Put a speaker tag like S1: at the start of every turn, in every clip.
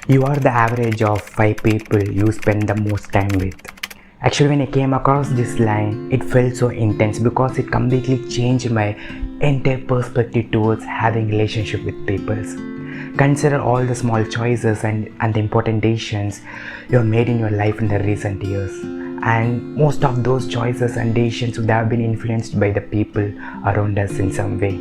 S1: You are the average of 5 people you spend the most time with. Actually, when I came across this line, it felt so intense because it completely changed my entire perspective towards having relationship with people. Consider all the small choices and the important decisions you have made in your life in the recent years. And most of those choices and decisions would have been influenced by the people around us in some way.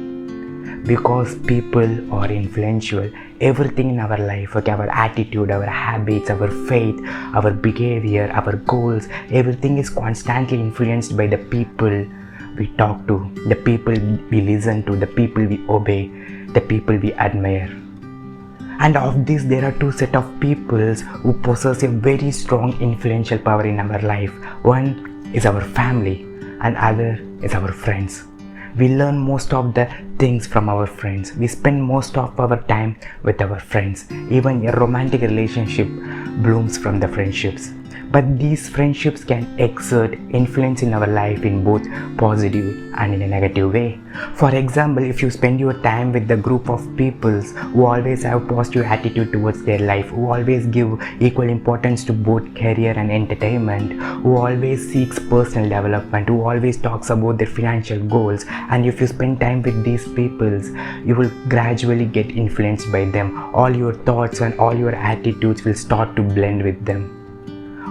S1: Because people are influential, everything in our life, okay, our attitude, our habits, our faith, our behavior, our goals, everything is constantly influenced by the people we talk to, the people we listen to, the people we obey, the people we admire. And of this, there are two set of peoples who possess a very strong influential power in our life. One is our family and other is our friends. We learn most of the things from our friends. We spend most of our time with our friends. Even a romantic relationship blooms from the friendships. But these friendships can exert influence in our life in both positive and in a negative way. For example, if you spend your time with the group of people who always have positive attitude towards their life, who always give equal importance to both career and entertainment, who always seeks personal development, who always talks about their financial goals, and if you spend time with these people, you will gradually get influenced by them. All your thoughts and all your attitudes will start to blend with them.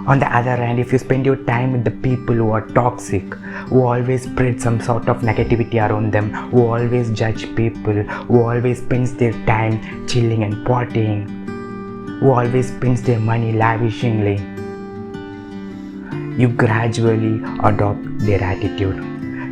S1: On the other hand, if you spend your time with the people who are toxic, who always spread some sort of negativity around them, who always judge people, who always spends their time chilling and partying, who always spends their money lavishingly, you gradually adopt their attitude.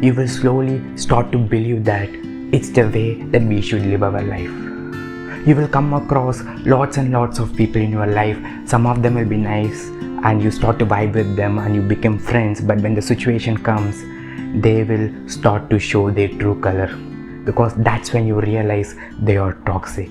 S1: You will slowly start to believe that it's the way that we should live our life. You will come across lots and lots of people in your life. Some of them will be nice, and you start to vibe with them and you become friends, but when the situation comes, they will start to show their true color, because that's when you realize they are toxic.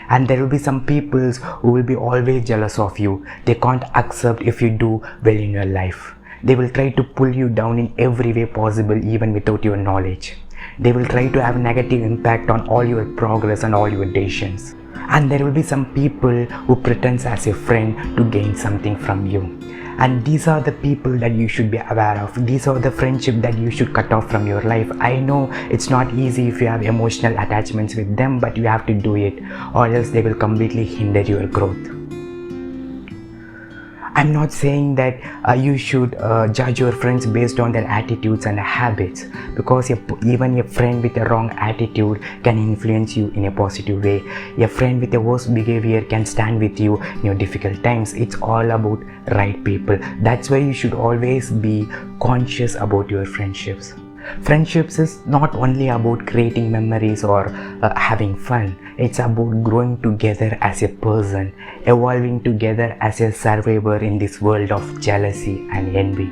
S1: And there will be some people who will be always jealous of you. They can't accept if you do well in your life. They will try to pull you down in every way possible, even without your knowledge. They will try to have negative impact on all your progress and all your decisions. And there will be some people who pretends as a friend to gain something from you. And these are the people that you should be aware of. These are the friendship that you should cut off from your life. I know it's not easy if you have emotional attachments with them, but you have to do it, or else they will completely hinder your growth. I'm not saying that you should judge your friends based on their attitudes and habits, because even a friend with a wrong attitude can influence you in a positive way. A friend with a worse behavior can stand with you in your difficult times. It's all about right people. That's why you should always be conscious about your friendships. Friendships is not only about creating memories or having fun. It's about growing together as a person, evolving together as a survivor in this world of jealousy and envy.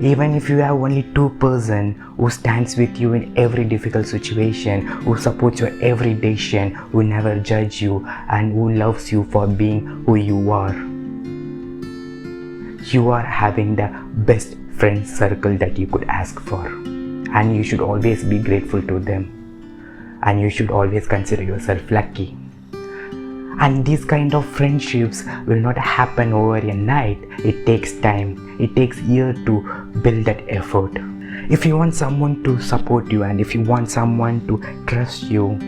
S1: Even if you have only two persons who stands with you in every difficult situation, who supports your every decision, who never judge you, and who loves you for being who you are having the best friend circle that you could ask for, and you should always be grateful to them, and you should always consider yourself lucky. And these kind of friendships will not happen over a night. It takes time. It takes years to build that effort. If you want someone to support you and if you want someone to trust you,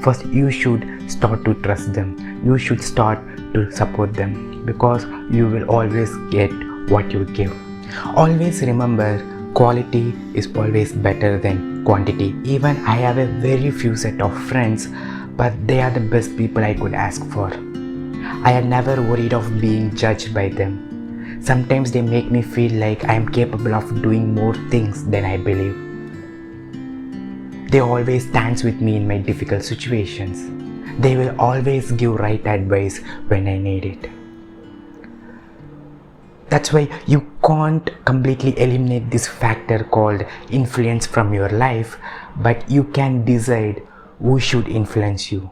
S1: first you should start to trust them. You should start to support them, because you will always get what you give. Always remember, quality is always better than quantity. Even I have a very few set of friends, but they are the best people I could ask for. I had never worried of being judged by them. Sometimes they make me feel like I am capable of doing more things than I believe. They always stand with me in my difficult situations. They will always give right advice when I need it. That's why you can't completely eliminate this factor called influence from your life, but you can decide who should influence you,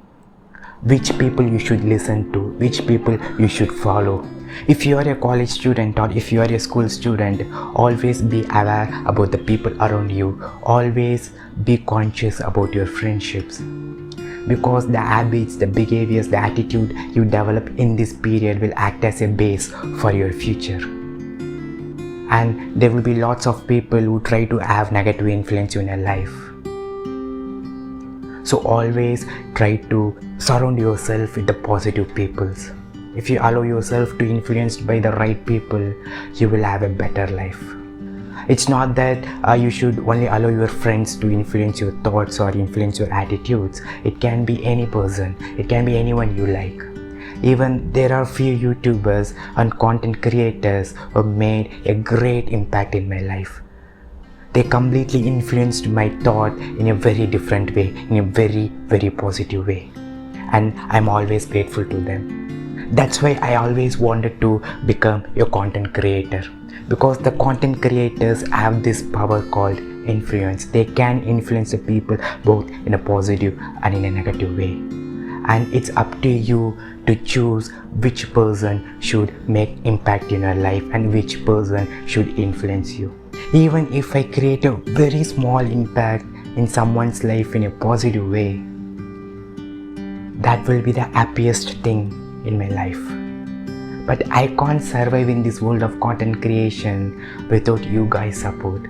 S1: which people you should listen to, which people you should follow. If you are a college student or if you are a school student, always be aware about the people around you. Always be conscious about your friendships. because the habits, the behaviors, the attitude you develop in this period will act as a base for your future. And there will be lots of people who try to have negative influence in your life. So always try to surround yourself with the positive peoples. If you allow yourself to be influenced by the right people, you will have a better life. It's not that you should only allow your friends to influence your thoughts or influence your attitudes. It can be any person. It can be anyone you like. Even there are few YouTubers and content creators who made a great impact in my life. They completely influenced my thought in a very different way, in a very, very positive way. And I'm always grateful to them. That's why I always wanted to become a content creator, because the content creators have this power called influence. They can influence the people both in a positive and in a negative way. And it's up to you to choose which person should make impact in your life and which person should influence you. Even if I create a very small impact in someone's life in a positive way, that will be the happiest thing in my life. But I can't survive in this world of content creation without you guys' support.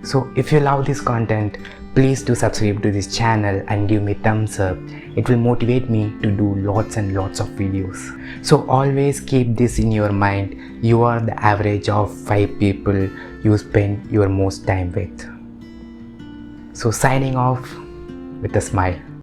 S1: So if you love this content, please do subscribe to this channel and give me thumbs up. It will motivate me to do lots and lots of videos. So always keep this in your mind. You are the average of 5 people you spend your most time with. So signing off with a smile.